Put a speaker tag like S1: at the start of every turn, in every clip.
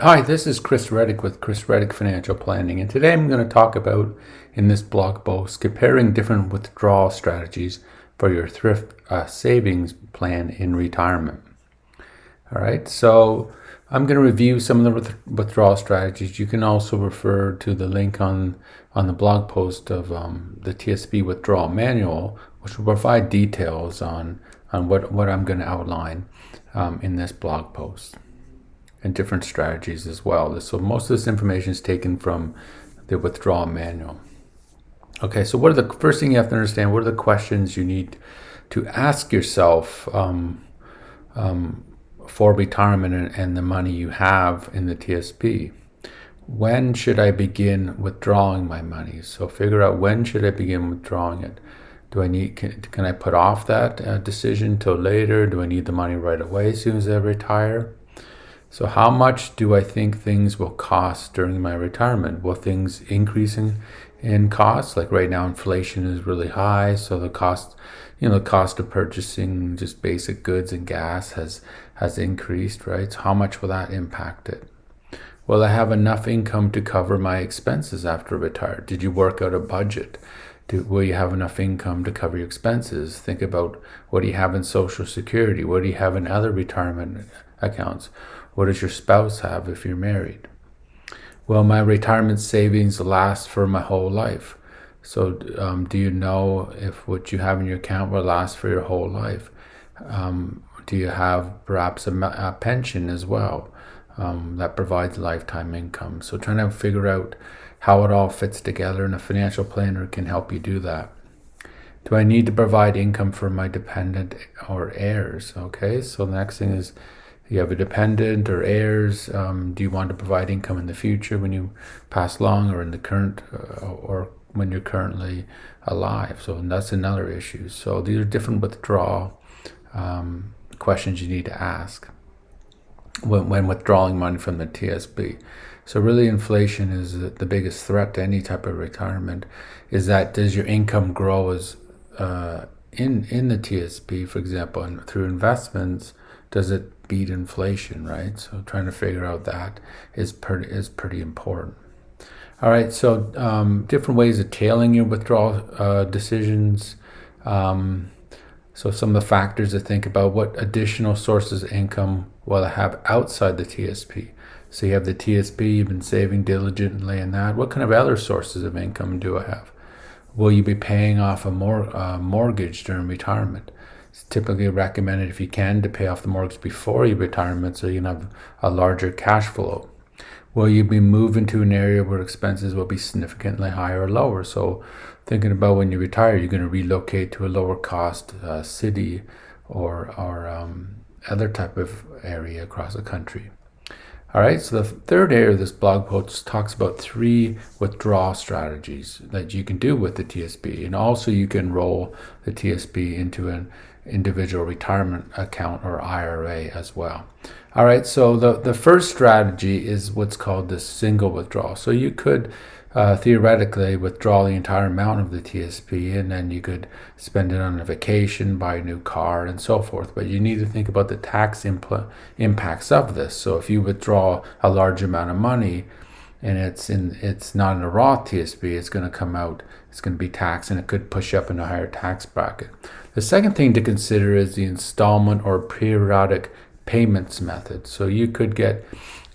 S1: Hi, this is Chris Reddick with Chris Reddick Financial Planning, and today I'm going to talk about, in this blog post, comparing different withdrawal strategies for your thrift savings plan in retirement. All right, so I'm going to review some of the withdrawal strategies. You can also refer to the link on the blog post of the TSP Withdrawal Manual, which will provide details on what I'm going to outline in this blog post, and different strategies as well. So most of this information is taken from the withdrawal manual. Okay, so what are the first thing you have to understand? What are the questions you need to ask yourself for retirement and the money you have in the TSP? When should I begin withdrawing my money? So figure out, when should I begin withdrawing it? Do I need? Can I put off that decision till later? Do I need the money right away as soon as I retire? So how much do I think things will cost during my retirement? Will things increase in cost? Like right now, inflation is really high, so the cost of purchasing just basic goods and gas has increased, right? So how much will that impact it? Will I have enough income to cover my expenses after I retire? Did you work out a budget? Will you have enough income to cover your expenses? Think about, what do you have in Social Security? What do you have in other retirement accounts? What does your spouse have if you're married? Will my retirement savings last for my whole life? So do you know if what you have in your account will last for your whole life? Do you have perhaps a pension as well that provides lifetime income? So trying to figure out how it all fits together, and a financial planner can help you do that. Do I need to provide income for my dependent or heirs? Okay, so the next thing is, you have a dependent or heirs. Do you want to provide income in the future when you pass along, or in the current, or when you're currently alive? So that's another issue. So these are different withdrawal questions you need to ask when withdrawing money from the TSP. So really, inflation is the biggest threat to any type of retirement. Is that, does your income grow as in the TSP, for example, and through investments? Does it beat inflation, right? So trying to figure out that is pretty important. All right, so different ways of tailing your withdrawal decisions. So some of the factors to think about: what additional sources of income will I have outside the TSP? So you have the TSP, you've been saving diligently in that. What kind of other sources of income do I have? Will you be paying off a mortgage during retirement? It's typically recommended, if you can, to pay off the mortgage before your retirement, so you can have a larger cash flow. Will you be moving to an area where expenses will be significantly higher or lower? So thinking about, when you retire, you're going to relocate to a lower cost city or other type of area across the country. All right, so the third area of this blog post talks about 3 withdrawal strategies that you can do with the TSP, and also you can roll the TSP into an individual retirement account or IRA as well. All right, so the first strategy is what's called the single withdrawal. So you could theoretically withdraw the entire amount of the TSP, and then you could spend it on a vacation, buy a new car, and so forth. But you need to think about the tax impacts of this. So if you withdraw a large amount of money and it's not in a Roth TSP, it's going to come out, it's going to be taxed, and it could push up in a higher tax bracket. The second thing to consider is the installment or periodic payments method. So you could get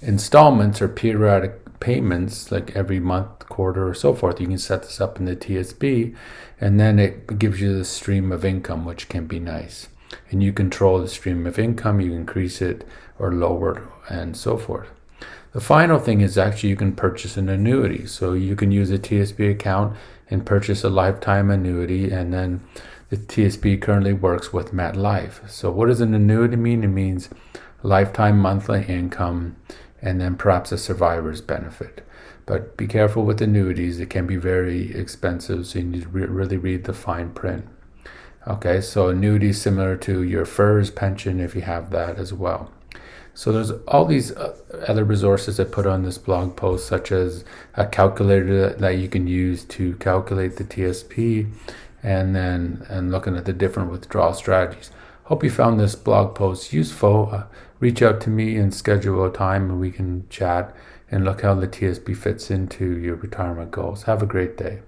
S1: installments or periodic payments, like every month, quarter, or so forth. You can set this up in the TSP, and then it gives you the stream of income, which can be nice. And you control the stream of income, you increase it or lower it, and so forth. The final thing is, actually, you can purchase an annuity. So you can use a TSP account and purchase a lifetime annuity, and then the TSP currently works with MetLife. So what does an annuity mean? It means lifetime monthly income, and then perhaps a survivor's benefit. But be careful with annuities. It can be very expensive, so you need to really read the fine print. Okay, so annuity is similar to your FERS pension, if you have that as well. So there's all these other resources I put on this blog post, such as a calculator that you can use to calculate the TSP, and looking at the different withdrawal strategies. Hope you found this blog post useful. Reach out to me and schedule a time and we can chat and look how the TSP fits into your retirement goals. Have a great day.